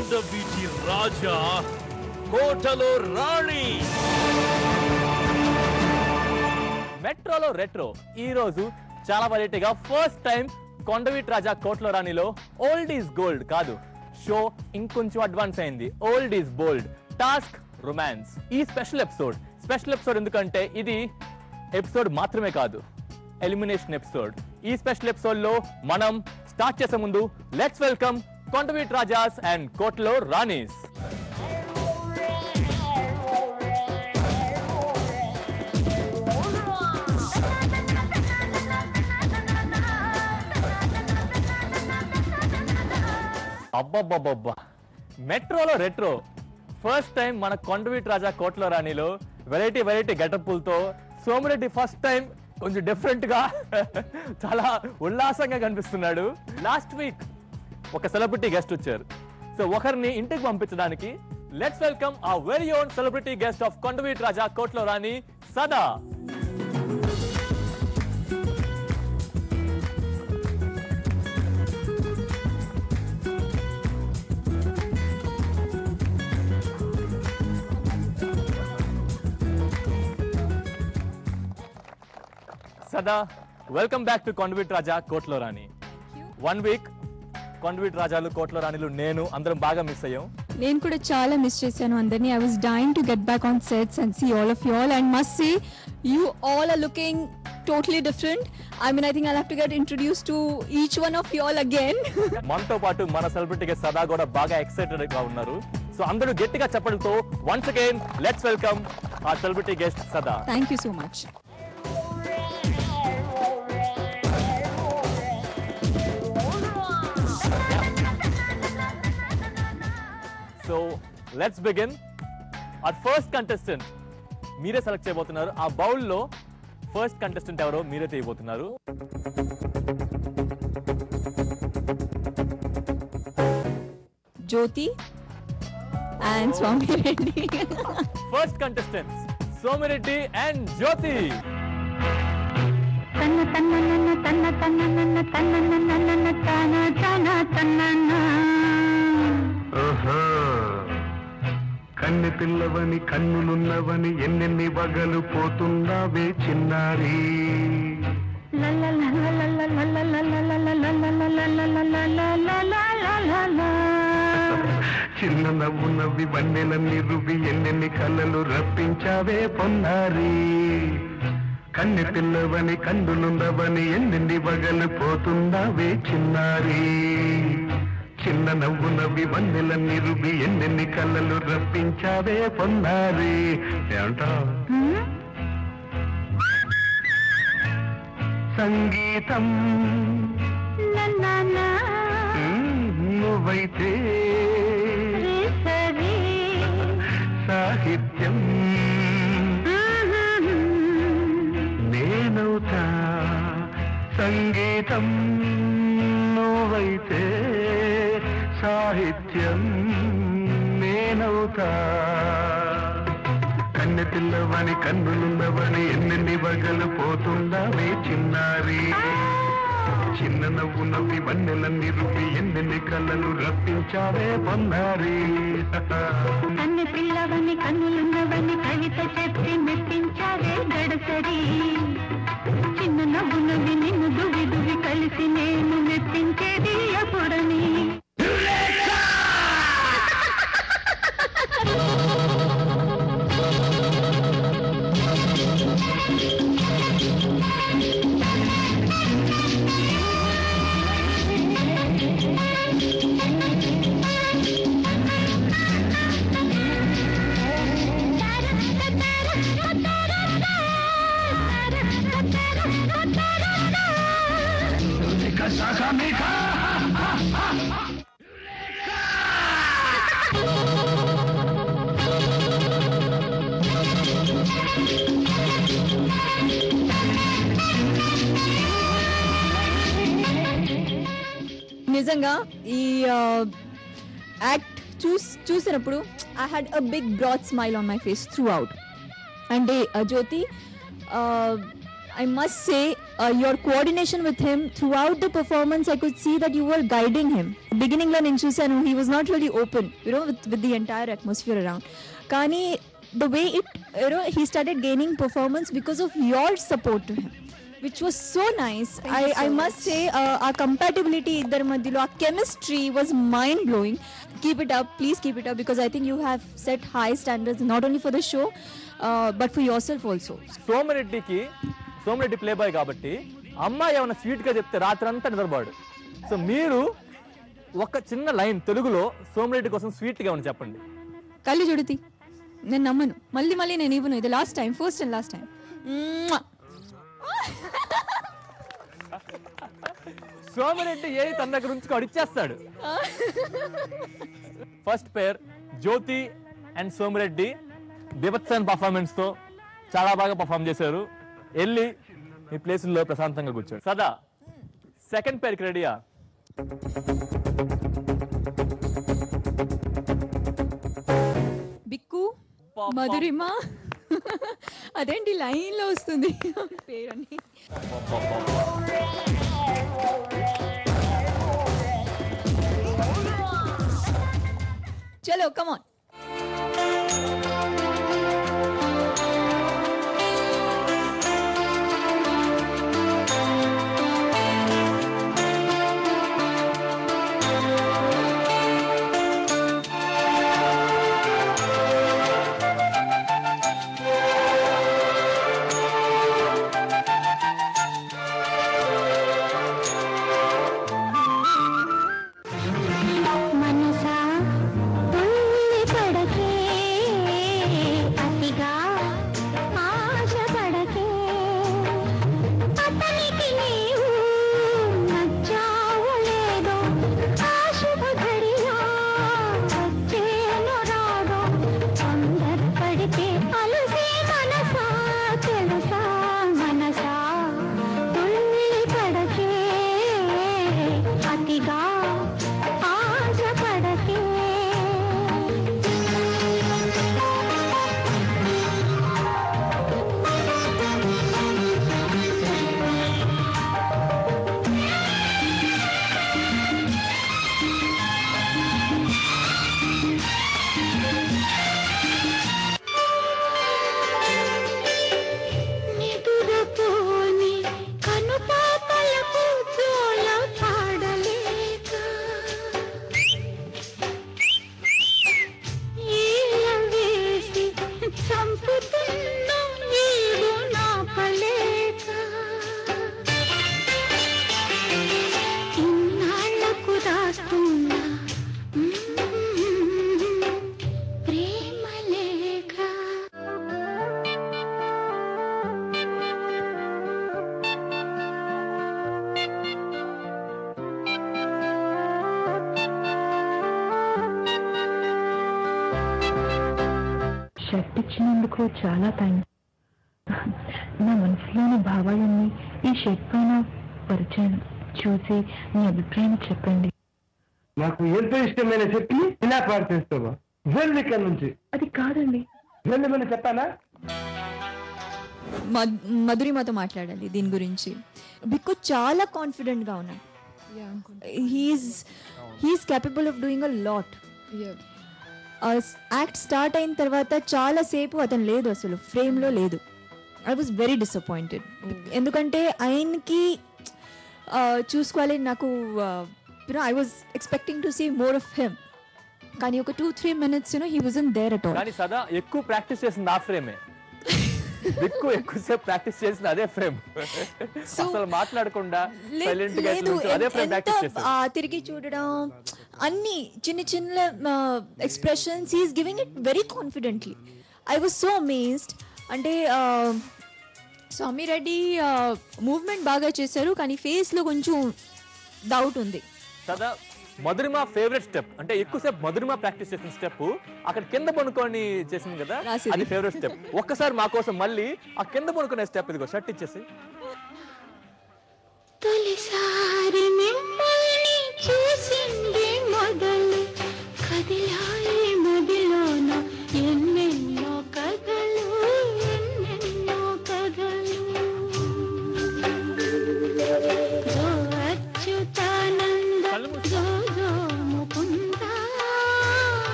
కొండవీటి రాజా కోటలో రాణి. మెట్రోలో రెట్రో ఈ రోజు చాలా వెరైటీగా ఫస్ట్ టైం కొండవీటి రాజా కోటలో రాణిలో ఓల్డ్ ఈజ్ గోల్డ్ కాదు, షో ఇంకొంచెం అడ్వాన్స్ అయింది. Old is bold, task romance. ఈ స్పెషల్ ఎపిసోడ్ ఎందుకంటే ఇది ఎపిసోడ్ మాత్రమే కాదు, ఎలిమినేషన్ ఎపిసోడ్. ఈ స్పెషల్ ఎపిసోడ్ లో మనం స్టార్ట్ చేసే ముందు let's welcome Kondaveeti Raja's and కోటలో రాణీస్. అబ్బబ్బబ్బబ్బా, మెట్రోలో రెట్రో ఫస్ట్ టైం మన కొండవీటి రాజా కోటలో రాణిలో వెరైటీ గెటప్పులతో సోమిరెడ్డి ఫస్ట్ టైం కొంచెం డిఫరెంట్ గా చాలా ఉల్లాసంగా కనిపిస్తున్నాడు. లాస్ట్ వీక్ ఒక సెలబ్రిటీ గెస్ట్ వచ్చారు. సో ఒకరిని ఇంటికి పంపించడానికి let's welcome our very own celebrity guest of కొండవీటి రాజా కోటలో రాణి, Sada. Sada, welcome back to కొండవీటి రాజా కోటలో రాణి. 1 వీక్ కొండవీటి రాజాలు కోటలో రాణిలు నేను అందరం బాగా మిస్ అయ్యాం. నేను కూడా చాలా మిస్ చేశాను అందరినీ. I was dying to get back on sets and see all of you all, and must say you all are looking totally different. I mean, I think I'll have to get introduced to each one of you all again. మనతో పాటు మన celebrity guest సదా కూడా బాగా excited గా ఉన్నారు. So అందరూ గట్టిగా చెప్పడంతో once again let's welcome the celebrity guest Sada. Thank you so much. So let's begin. our first contestant మీరే సెలెక్ట్ చేయబోతున్నారు. ఆ బౌల్ లో ఫస్ట్ కంటెస్టెంట్ ఎవరో మీరే తీయబోతున్నారు. Jyoti and Swamireddy. First contestants Somireddy and Jyoti. కన్నె పిల్లవని కన్నులున్నవని ఎన్నెన్ని వగలు పోతున్నావే చిన్నారి. చిన్న నవ్వు నవ్వి వన్నెలన్నీ రువి ఎన్నెన్ని కళ్ళలు రప్పించావే పొన్నారి. కన్నె పిల్లవని కన్నులున్నవని ఎన్నెన్ని వగలు పోతున్నావే చిన్నారి. చిన్న నవ్వు నవ్వి వన్నెలన్నీ రువి ఎన్నెన్ని కళ్ళలు రప్పించావే పొన్నారి. ఏమంటావు? సంగీతం నువ్వైతే సాహిత్యం నేనవుతా. సంగీతం నువ్వైతే సాహిత్యం నేనవుతా. కన్నె పిల్లవని కన్నులున్నవని ఎన్నెన్ని వగలు పోతుందావే చిన్నారి. చిన్న నవ్వు నవ్వి వన్నెలన్నీ రుపి ఎన్నెన్ని కళ్ళలు రప్పించావే పొన్నారి. కన్నె పిల్లవని కన్నులున్నవని కవిత చెప్పి మెప్పించావే గడసరి. చిన్న నవ్వు నవ్వి నిన్ను దువి దువి కలిసి నేను మెప్పించేది అప్పుడని. నిజంగా ఈ యాక్ట్ చూసినప్పుడు I had a big broad smile on my face throughout. అంటే Jyoti, I must say your coordination with him throughout the performance. I could see that you were guiding him. Beginning lo nenu chusanu, he was not really open, with the entire atmosphere around. Kani the way it, he started gaining performance because of your support to him, which was so nice. I must say, our compatibility iddar madhyalo, our chemistry was mind blowing. Keep it up, please keep it up, because I think you have set high standards not only for the show but for yourself also. Somireddy play boy కాబట్టి అమ్మాయి ఏమైనా sweet గా చెప్తే రాత్రంతా నిద్రపోడు. So మీరు ఒక చిన్న లైన్ తెలుగులో సోమిరెడ్డి కోసం స్వీట్ గా ఏమైనా చెప్పండి. కళ్ళు చుడితి, నేను నమ్మను, మళ్ళీ నేను ఇవ్వను, ఇది last time, first and last time. Somireddy ఏది తన దగ్గర ఉంచుకో ఇచ్చేస్తాడు. First pair Jyoti and Somireddy బీభత్సమైన పర్ఫార్మెన్స్ తో చాలా బాగా పర్ఫార్మ్ చేశారు. వెళ్ళి మీ ప్లేసుల్లో ప్రశాంతంగా కూర్చోండి. సదా సెకండ్ పేర్కి రెడీయా? బిక్కు, మధురిమ, అదేంటి లైన్ లో వస్తుంది పేరని. చలో కమాన్. షర్ట్ ఇచ్చినందుకు చాలా థ్యాంక్స్. నా మనసులోని భావాలన్నీ ఈ షర్ట్ పైన పరిచయం చూసి మీ అభిప్రాయం చెప్పండి. నాకు ఎంతో ఇష్టమైన షర్ట్ని ఇలా పాడు చేస్తావా? వెళ్ళి ఇక్కడ నుంచి. అది కాదండి, వెళ్ళమని చెప్పానా? మధురిమతో మాట్లాడాలి దీని గురించి. బిక్కు చాలా కాన్ఫిడెంట్ గా ఉన్నాడు. He's capable of doing a lot. Act start అయిన తర్వాత చాలా సేపు అతను లేదు, అసలు ఫ్రేమ్ లో లేదు. I was very disappointed. ఎందుకంటే ఆయనకి చూసుకోవాలి, నాకు I was expecting to see more of him. కానీ ఒక 2-3 minutes he wasn't there at all. కానీ సదా ఎక్కువ ప్రాక్టీస్ చేసింది ఆ ఫ్రేమే. ఎక్కువసేపు ప్రాక్టీస్ చేసింది అదే ఫ్రేమ్. అసలు మాట్లాడకుండా సైలెంట్ గా అదే ఫ్రేమ్ ప్రాక్టీస్ చేశారు. తిరిగి చూడడం, అన్ని చిన్న చిన్న expressions he's giving it very confidently. I was so amazed. అంటే సోమిరెడ్డి మూవ్మెంట్ బాగా చేశారు, కానీ ఫేస్ లో కొంచెం డౌట్ ఉంది. సదా మధురిమ ఫేవరెట్ స్టెప్, అంటే ఎక్కువసేపు మధురిమ ప్రాక్టీస్ చేసిన స్టెప్ అక్కడ కింద పడుకొని చేసింది కదా, అది ఫేవరెట్ స్టెప్. ఒక్కసారి మా కోసం మళ్ళీ ఆ కింద పడుకునే స్టెప్ ఇదిగో షర్ట్ ఇచ్చేసి. తొలిసారి మిమ్మల్ని చూసింది మొదలు కదిలాయి మదిలోన ఎన్నెన్నో కథలు ఎన్నెన్నో కథలు.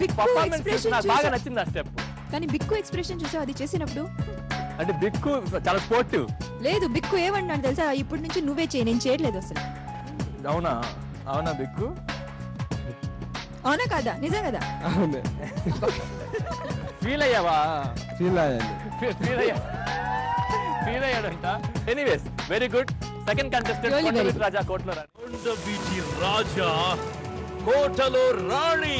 బిక్కు పర్ఫార్మెన్స్ ఎక్స్ప్రెషన్ నాకు బాగా నచ్చింది ఆ స్టెప్. కానీ బిక్కు ఎక్స్ప్రెషన్ చూసావు అది చేసినప్పుడు? అంటే బిక్కు చాలా స్పోర్టివ్. లేదు బిక్కు ఏమన్నాడు తెలుసా, ఇప్పటి నుంచి నువ్వే చేయి, నేను చేయట్లేదు అసలు. అవునా? అవునా బిక్కు? అవునా కాదా? నిజం కదా? అవును, ఫీల్ అయ్యావా? ఫీల్ అయ్యాను. ఫీల్ అయ్యాడంట. Anyways very good. Second contestant Really very కొండవీటి రాజా కోటలో రాణి. కొండవీటి రాజా కోటలో రాణి.